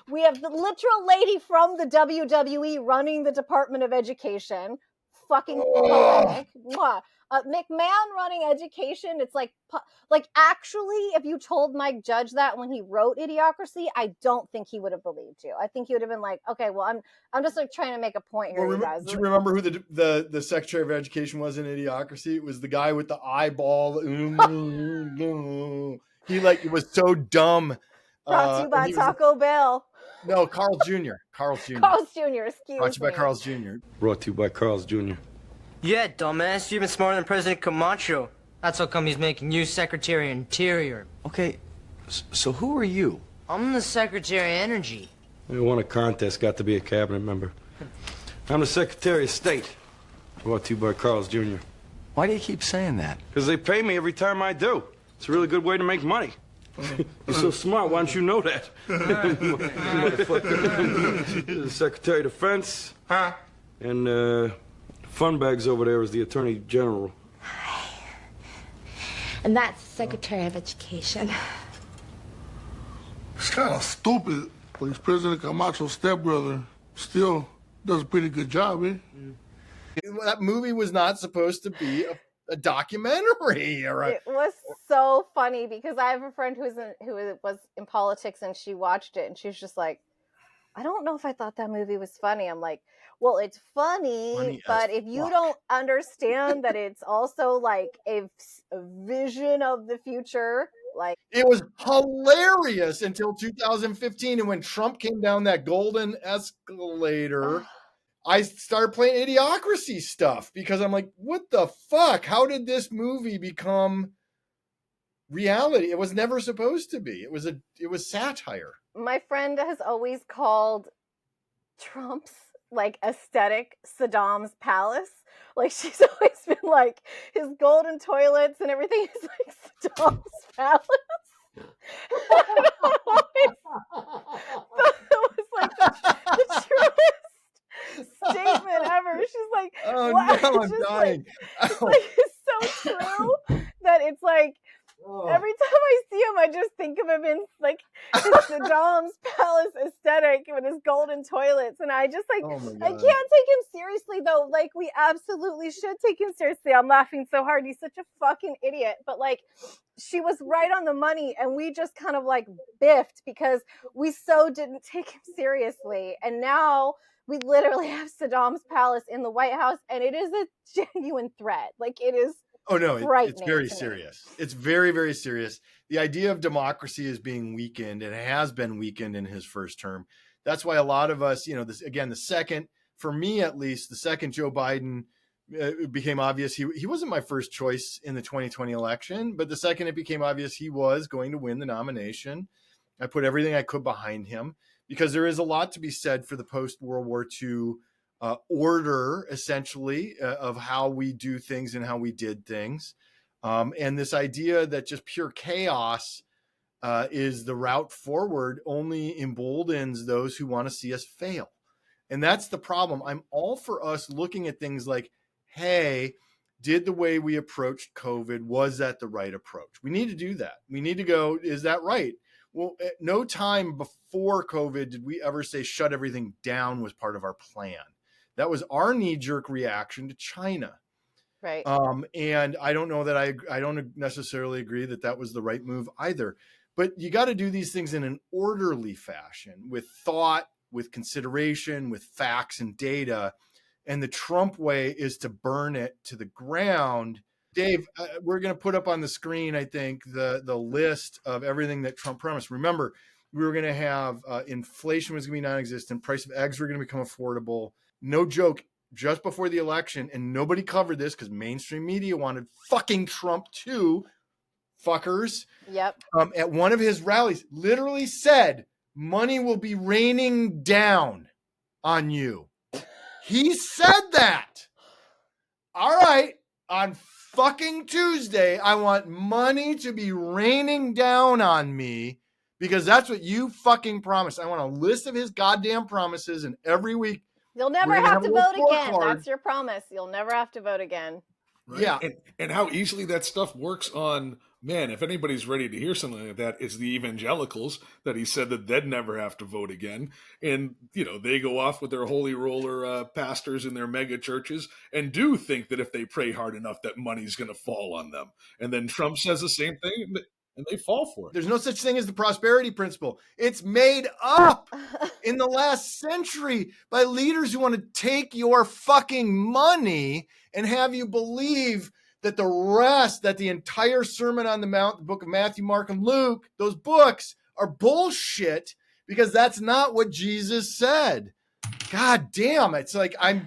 We have the literal lady from the WWE running the Department of Education. Fucking poetic. McMahon running education. It's like actually, if you told Mike Judge that when he wrote Idiocracy, I don't think he would have believed you. I think he would have been like, okay, well, I'm just like trying to make a point here, you guys. Do you remember who the Secretary of Education was in Idiocracy? It was the guy with the eyeball. He was so dumb. Brought to you by Taco Bell. No, Carl's Jr. Carl's Jr. Excuse me. Brought to you by Carl's Jr. Brought to you by Carl's Jr. Yeah, dumbass. You're even smarter than President Camacho. That's how come he's making you Secretary of Interior. Okay, so who are you? I'm the Secretary of Energy. We won a contest, got to be a cabinet member. I'm the Secretary of State. Brought to you by Carl's Jr. Why do you keep saying that? Because they pay me every time I do. It's a really good way to make money. You're so smart, why don't you know that? The Secretary of Defense. Huh? And, Funbags over there is the Attorney General. And that's Secretary of Education. It's kind of stupid, but President Camacho's stepbrother still does a pretty good job, eh? That movie was not supposed to be a documentary. It was so funny because I have a friend who was in politics, and she watched it, and she's just like, I don't know if I thought that movie was funny. I'm like, well, it's funny but if you don't understand that it's also like a vision of the future, like, it was hilarious until 2015, and when Trump came down that golden escalator, I started playing Idiocracy stuff because I'm like, what the fuck? How did this movie become reality? It was never supposed to be. It was satire. My friend has always called Trump's like aesthetic Saddam's palace. Like, she's always been like, his golden toilets and everything is like Saddam's palace. It was like the truest statement ever. She's like, oh, wow. no, I'm dying. It's so true that it's like, every time I see him, I just think of him in like his Saddam's palace aesthetic with his golden toilets, and I just like, I can't take him seriously though. Like, we absolutely should take him seriously. I'm laughing so hard. He's such a fucking idiot. But like, she was right on the money, and we just kind of like biffed because we so didn't take him seriously. And now we literally have Saddam's palace in the White House, and it is a genuine threat. Like, it is. Oh, no, it's very serious. It's very, very serious. The idea of democracy is being weakened, and it has been weakened in his first term. That's why a lot of us, this again, the second, for me at least, the second Joe Biden it became obvious he wasn't my first choice in the 2020 election, but the second it became obvious he was going to win the nomination, I put everything I could behind him because there is a lot to be said for the post-World War II order, essentially, of how we do things and how we did things. And this idea that just pure chaos is the route forward only emboldens those who want to see us fail. And that's the problem. I'm all for us looking at things like, hey, did the way we approached COVID, was that the right approach? We need to do that. We need to go, is that right? Well, at no time before COVID did we ever say shut everything down was part of our plan. That was our knee-jerk reaction to China. Right. And I don't know that I don't necessarily agree that that was the right move either. But you got to do these things in an orderly fashion, with thought, with consideration, with facts and data. And the Trump way is to burn it to the ground Dave, we're going to put up on the screen, I think, the list of everything that Trump promised. Remember, we were going to have inflation was going to be non-existent. Price of eggs were going to become affordable. No joke, just before the election, and nobody covered this because mainstream media wanted fucking Trump too, fuckers. Yep. At one of his rallies, literally said, money will be raining down on you. He said that. All right. On fucking Tuesday, I want money to be raining down on me because that's what you fucking promised. I want a list of his goddamn promises, and every week you'll never have to vote again. That's your promise. You'll never have to vote again. Right? Yeah. And how easily that stuff works on, man, if anybody's ready to hear something like that, it's the evangelicals that he said that they'd never have to vote again. And, they go off with their holy roller pastors in their mega churches and do think that if they pray hard enough that money's going to fall on them. And then Trump says the same thing and they fall for it. There's no such thing as the prosperity principle. It's made up in the last century by leaders who want to take your fucking money and have you believe that the entire Sermon on the Mount, the book of Matthew, Mark, and Luke, those books are bullshit because that's not what Jesus said. God damn, it's like, I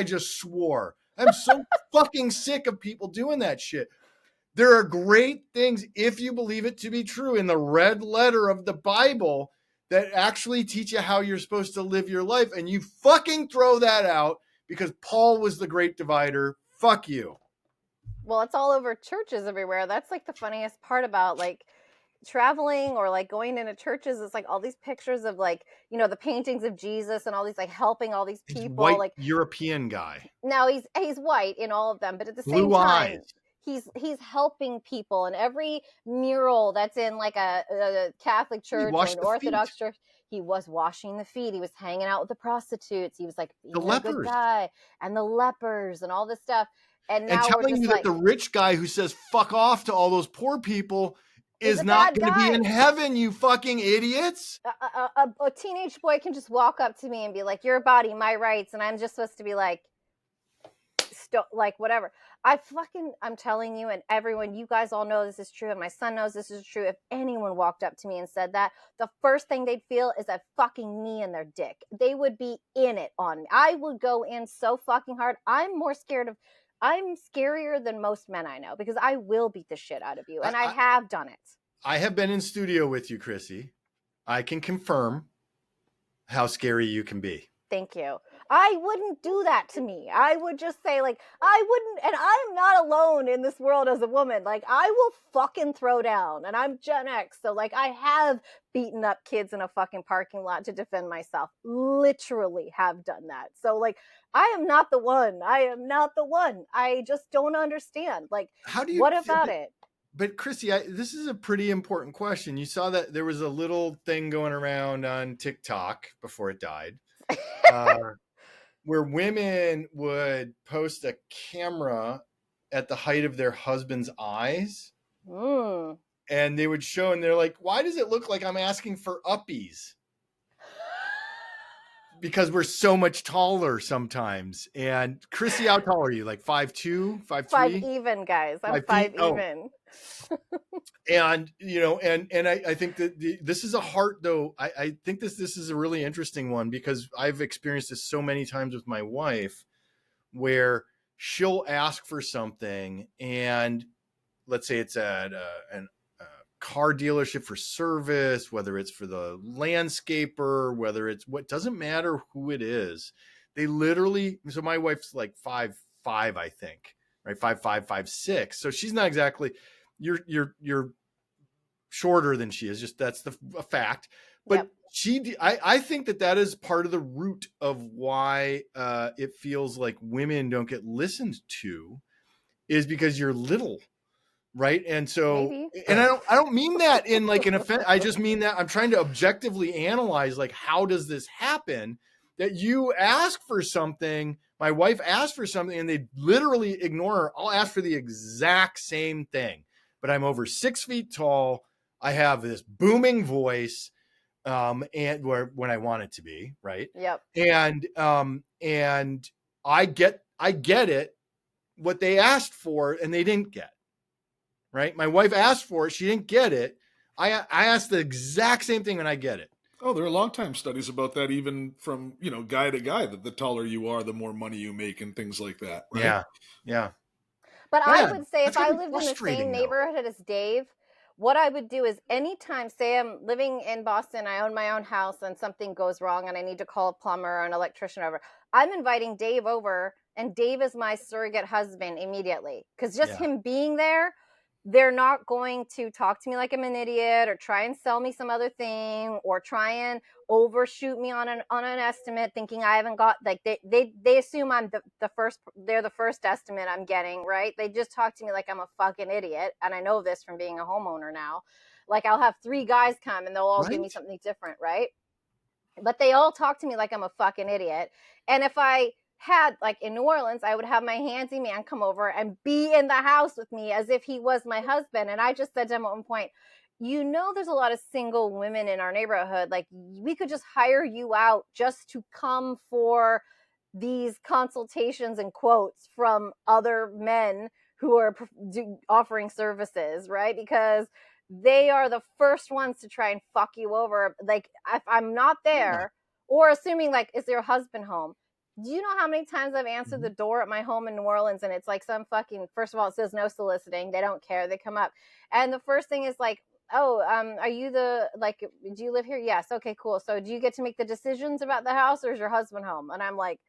just swore. I'm so fucking sick of people doing that shit. There are great things, if you believe it to be true, in the red letter of the Bible that actually teach you how you're supposed to live your life. And you fucking throw that out because Paul was the great divider. Fuck you. Well, it's all over churches everywhere. That's like the funniest part about like traveling or like going into churches. It's like all these pictures of like, the paintings of Jesus and all these like helping all these people. White like European guy. Now he's white in all of them, but at the Blue same time, eyes. He's helping people, and every mural that's in like a Catholic church or an Orthodox church, he was washing the feet. He was hanging out with the prostitutes. He was like being a good guy, and the lepers and all this stuff. And now telling you that the rich guy who says fuck off to all those poor people is not going to be in heaven, you fucking idiots. A teenage boy can just walk up to me and be like, your body, my rights. And I'm just supposed to be like, whatever. I'm telling you, and everyone, you guys all know this is true, and my son knows this is true. If anyone walked up to me and said that, the first thing they'd feel is a fucking knee in their dick. They would be in it on me. I would go in so fucking hard. I'm scarier than most men I know because I will beat the shit out of you, and I have done it. I have been in studio with you, Chrissy. I can confirm how scary you can be. Thank you. I wouldn't do that to me. I would just say, I wouldn't, and I'm not alone in this world as a woman. I will fucking throw down, and I'm Gen X, so, I have beaten up kids in a fucking parking lot to defend myself. Literally have done that. So, I am not the one. I just don't understand. How do you? What about it? But Chrissy, this is a pretty important question. You saw that there was a little thing going around on TikTok before it died. Where women would post a camera at the height of their husband's eyes. And they would show, and they're like, why does it look like I'm asking for uppies? Because we're so much taller sometimes. And Chrissy, how tall are you? 5'2", 5'3"? 5 even, guys. I'm 5 even. And I think that this is a heart, though. I think this is a really interesting one because I've experienced this so many times with my wife, where she'll ask for something, and let's say it's at a car dealership for service, whether it's for the landscaper, whether it's what, doesn't matter who it is. They literally, so my wife's 5'5", I think, right? 5'5", 5'6". So she's not exactly. You're shorter than she is. Just that's a fact. But yep. I think that is part of the root of why it feels like women don't get listened to, is because you're little, right? And so, maybe. And I don't mean that in an offense. I just mean that I'm trying to objectively analyze how does this happen? That you ask for something, my wife asked for something, and they literally ignore her. I'll ask for the exact same thing. But I'm over 6 feet tall. I have this booming voice, and when I want it to be, right? Yep. And I get it. what they asked for and they didn't get. Right? My wife asked for it. She didn't get it. I asked the exact same thing and I get it. Oh, there are long-time studies about that, even from, guy to guy, that the taller you are, the more money you make and things like that. Right? Yeah. Yeah. But yeah, I would say if I lived in the same neighborhood as Dave, what I would do is anytime, say I'm living in Boston, I own my own house and something goes wrong and I need to call a plumber or an electrician over, I'm inviting Dave over, and Dave is my surrogate husband immediately. Because just him being there, they're not going to talk to me like I'm an idiot or try and sell me some other thing or try and overshoot me on an estimate, thinking I haven't got, like they assume I'm the first, they're the first estimate I'm getting, right? They just talk to me like I'm a fucking idiot, and I know this from being a homeowner now. Like I'll have 3 guys come and they'll all give me something different, right? But they all talk to me like I'm a fucking idiot. And if I had, like in New Orleans, I would have my handyman come over and be in the house with me as if he was my husband. And I just said to him at one point, there's a lot of single women in our neighborhood. Like, we could just hire you out just to come for these consultations and quotes from other men who are offering services, right? Because they are the first ones to try and fuck you over. Like, if I'm not there, or assuming, like, is your husband home? Do you know how many times I've answered the door at my home in New Orleans and it's like some fucking, first of all, it says no soliciting. They don't care. They come up. And the first thing is like, oh, are you do you live here? Yes. Okay, cool. So do you get to make the decisions about the house, or is your husband home? And I'm like,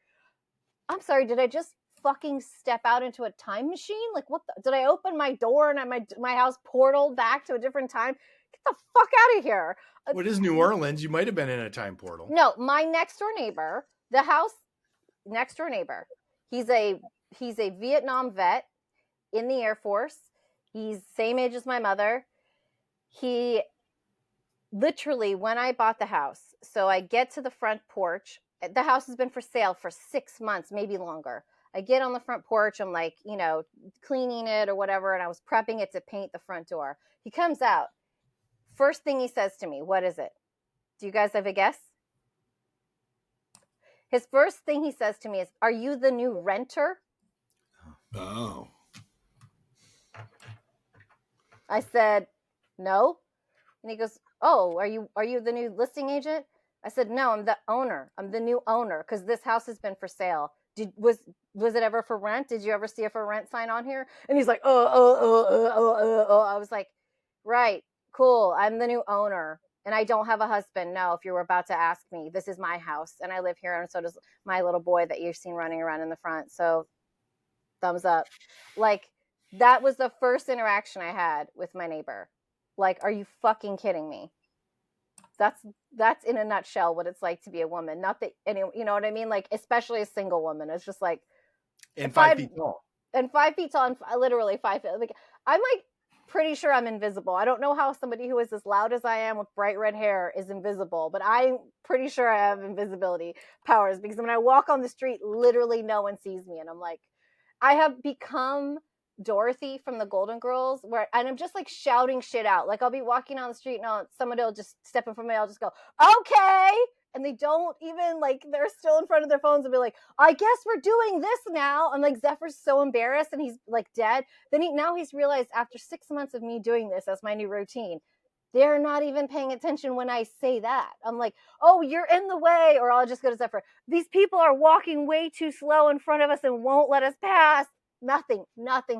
I'm sorry, did I just fucking step out into a time machine? Like, did I open my door and my house portal back to a different time? Get the fuck out of here. What is New Orleans? You might have been in a time portal. No, my next door neighbor, the house next door neighbor, he's a Vietnam vet in the Air Force. He's same age as my mother. He literally, when I bought the house, so I get to the front porch, the house has been for sale for 6 months, maybe longer. I get on the front porch, I'm like, cleaning it or whatever, and I was prepping it to paint the front door. He comes out. First thing he says to me, what is it? Do you guys have a guess? His first thing he says to me is, are you the new renter? Oh. I said, no. And he goes, oh, are you the new listing agent? I said, no, I'm the owner. I'm the new owner, because this house has been for sale. Was it ever for rent? Did you ever see a for rent sign on here? And he's like, oh. I was like, right, cool. I'm the new owner. And I don't have a husband. No, if you were about to ask me, this is my house and I live here. And so does my little boy that you've seen running around in the front. So thumbs up. Like, that was the first interaction I had with my neighbor. Like, are you fucking kidding me? That's in a nutshell what it's like to be a woman. Not that you know what I mean? Like, especially a single woman. It's just like, and 5 feet tall. And 5 feet tall, and literally 5 feet. Like, I'm like pretty sure I'm invisible. I don't know how somebody who is as loud as I am with bright red hair is invisible, but I'm pretty sure I have invisibility powers, because when I walk on the street, literally no one sees me. And I'm like, I have become Dorothy from the Golden Girls, and I'm just like shouting shit out. Like, I'll be walking on the street and somebody will just step in front of me. I'll just go, okay. And they don't even, like, they're still in front of their phones and be like, I guess we're doing this now. And like, Zephyr's so embarrassed and he's like dead. Then he's realized after 6 months of me doing this as my new routine, they're not even paying attention when I say that. I'm like, oh, you're in the way. Or I'll just go to Zephyr. These people are walking way too slow in front of us and won't let us pass. Nothing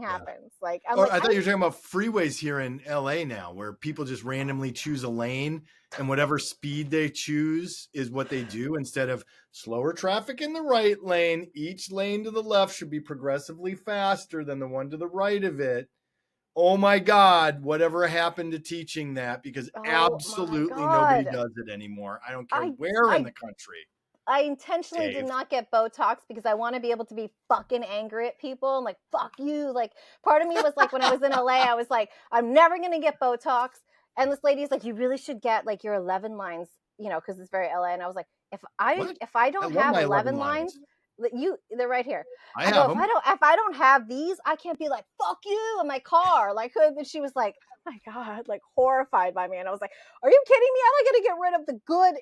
happens. Yeah. Like, I thought you were talking about freeways here in LA now, where people just randomly choose a lane and whatever speed they choose is what they do, instead of slower traffic in the right lane. Each lane to the left should be progressively faster than the one to the right of it. Oh my God, whatever happened to teaching that? Because absolutely nobody does it anymore. I don't care where in the country. I intentionally did not get Botox because I want to be able to be fucking angry at people. I'm like, fuck you. Like, part of me was like, when I was in LA, I was like, I'm never going to get Botox. And this lady's like, you really should get like your 11 lines, because it's very LA. And I was like, if I don't have 11 lines, they're right here. I have them. If I don't have these, I can't be like, fuck you in my car. Like, and she was like, my God, like horrified by me. And I was like, are you kidding me? I'm not going to get rid of the good.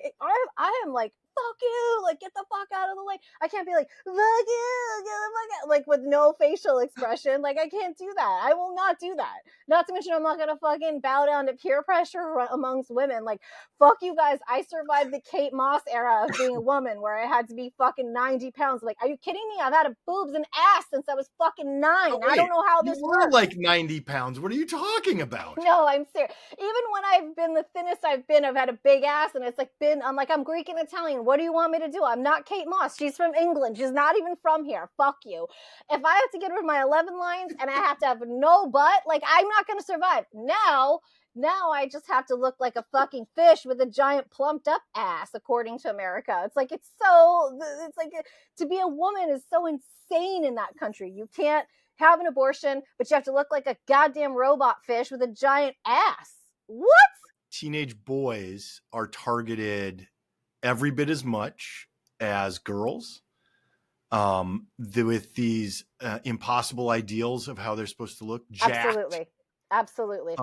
I am like, fuck you, like get the fuck out of the way. I can't be like, fuck you, get the fuck out, like with no facial expression. Like I can't do that. I will not do that. Not to mention I'm not gonna fucking bow down to peer pressure amongst women. Like fuck you guys. I survived the Kate Moss era of being a woman where I had to be fucking 90 pounds. Like, are you kidding me? I've had a boobs and ass since I was fucking 9. Oh, I don't know how this works. Like 90 pounds. What are you talking about? No, I'm serious. Even when I've been the thinnest I've been, I've had a big ass, and it's like I'm Greek and Italian. What do you want me to do? I'm not Kate Moss. She's from England. She's not even from here. Fuck you. If I have to get rid of my 11 lines and I have to have no butt, like I'm not going to survive. Now I just have to look like a fucking fish with a giant plumped up ass, according to America. It's like to be a woman is so insane in that country. You can't have an abortion, but you have to look like a goddamn robot fish with a giant ass. What? Teenage boys are targeted every bit as much as girls, with these impossible ideals of how they're supposed to look. Jacked. Absolutely.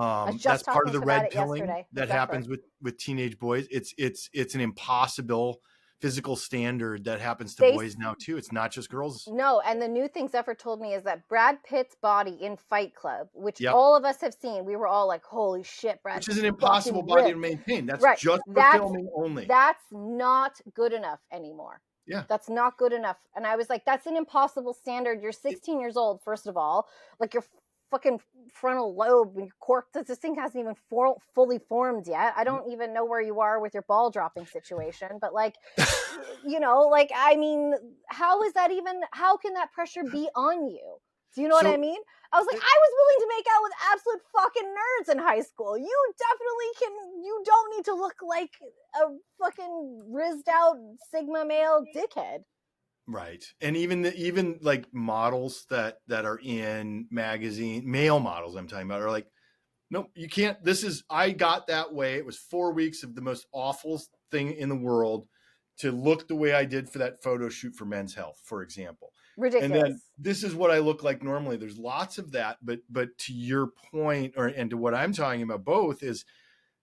That's part of the red pilling that happens with teenage boys. It's an impossible physical standard that happens to boys now too. It's not just girls. No, and the new thing Zephyr told me is that Brad Pitt's body in Fight Club, which all of us have seen, we were all like, holy shit, Brad Pitt. Which is an impossible body to maintain. That's right. Just for filming only. That's not good enough anymore. Yeah. That's not good enough. And I was like, that's an impossible standard. You're 16 years old, first of all. Like your fucking frontal lobe and cork, this thing hasn't even fully formed yet. I don't even know where you are with your ball dropping situation, but like like I mean, how can that pressure be on you? Do you know what I mean? I was like, I was willing to make out with absolute fucking nerds in high school. You don't need to look like a fucking rizzed out Sigma male dickhead. Right. And even like models that are in male models I'm talking about are like, nope, you can't. I got that way. It was 4 weeks of the most awful thing in the world to look the way I did for that photo shoot for Men's Health, for example. Ridiculous. And then this is what I look like normally. There's lots of that, but to your point, and to what I'm talking about both is,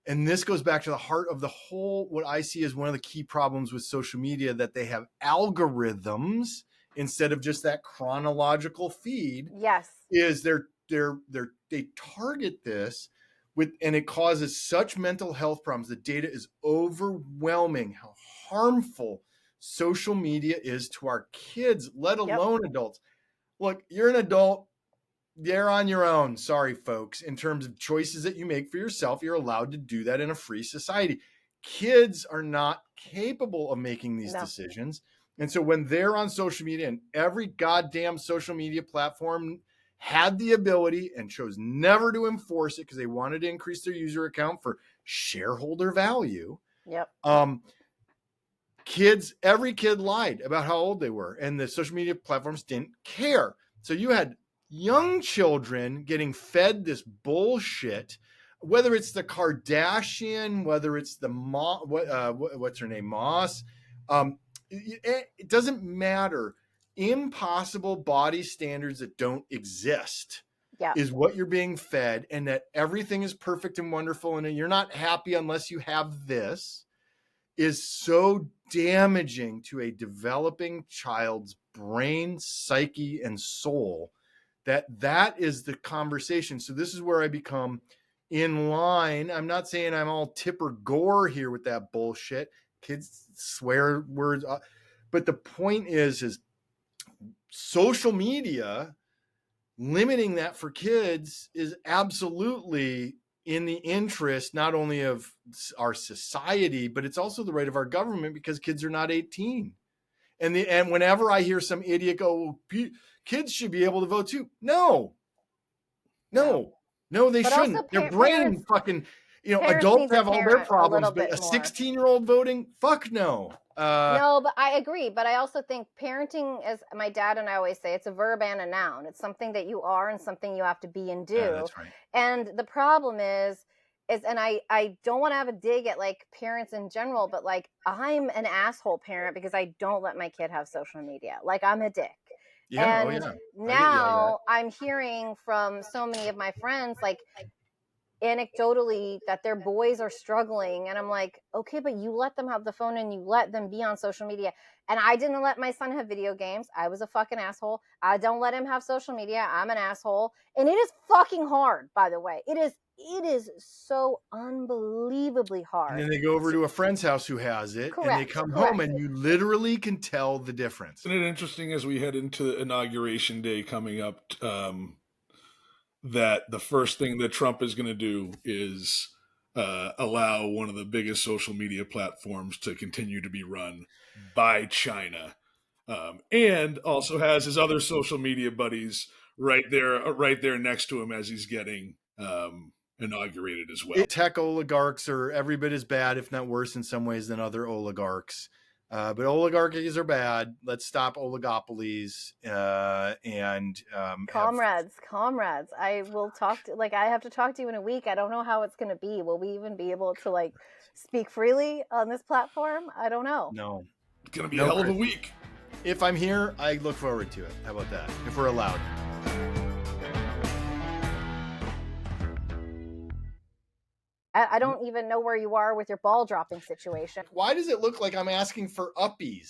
and this goes back to the heart of the whole, what I see as one of the key problems with social media, that they have algorithms instead of just that chronological feed. Yes. Is they target this with, and it causes such mental health problems. The data is overwhelming how harmful social media is to our kids, let alone adults. Look, you're an adult. You're on your own. Sorry, folks. In terms of choices that you make for yourself, you're allowed to do that in a free society. Kids are not capable of making these decisions. And so when they're on social media, and every goddamn social media platform had the ability and chose never to enforce it because they wanted to increase their user account for shareholder value. Yep. Every kid lied about how old they were, and the social media platforms didn't care. So you had young children getting fed this bullshit, whether it's the Kardashian, whether it's the what's her name, Moss. It doesn't matter. Impossible body standards that don't exist is what you're being fed, and that everything is perfect and wonderful, and you're not happy unless you have this, is so damaging to a developing child's brain, psyche, and soul. That is the conversation. So this is where I become in line. I'm not saying I'm all Tipper Gore here with that bullshit. Kids swear words, but the point is social media limiting that for kids is absolutely in the interest not only of our society, but it's also the right of our government, because kids are not 18. And whenever I hear some idiot go, kids should be able to vote too. No, they shouldn't. Their brain fucking, adults have all their problems, but a 16-year-old voting, fuck no. No, but I agree. But I also think parenting, as my dad and I always say, it's a verb and a noun. It's something that you are and something you have to be and do. Yeah, that's right. And the problem is, and I don't want to have a dig at like parents in general, but like I'm an asshole parent because I don't let my kid have social media. Like I'm a dick. Yeah, and now I'm hearing from so many of my friends, like anecdotally that their boys are struggling, and I'm like, okay, but you let them have the phone and you let them be on social media. And I didn't let my son have video games. I was a fucking asshole. I don't let him have social media. I'm an asshole. And it is fucking hard, by the way. It is so unbelievably hard. And then they go over to a friend's house who has it, and they come home, and you literally can tell the difference. Isn't it interesting as we head into Inauguration Day coming up, that the first thing that Trump is going to do is allow one of the biggest social media platforms to continue to be run by China, and also has his other social media buddies right there next to him as he's getting inaugurated as well. Tech oligarchs are every bit as bad, if not worse in some ways, than other oligarchs. But oligarchies are bad. Let's stop oligopolies and comrades. I will talk to, I have to talk to you in a week. I don't know how it's going to be. Will we even be able to speak freely on this platform? I don't know. No, it's going to be a hell of a week. If I'm here, I look forward to it. How about that? If we're allowed. I don't even know where you are with your ball dropping situation. Why does it look like I'm asking for uppies?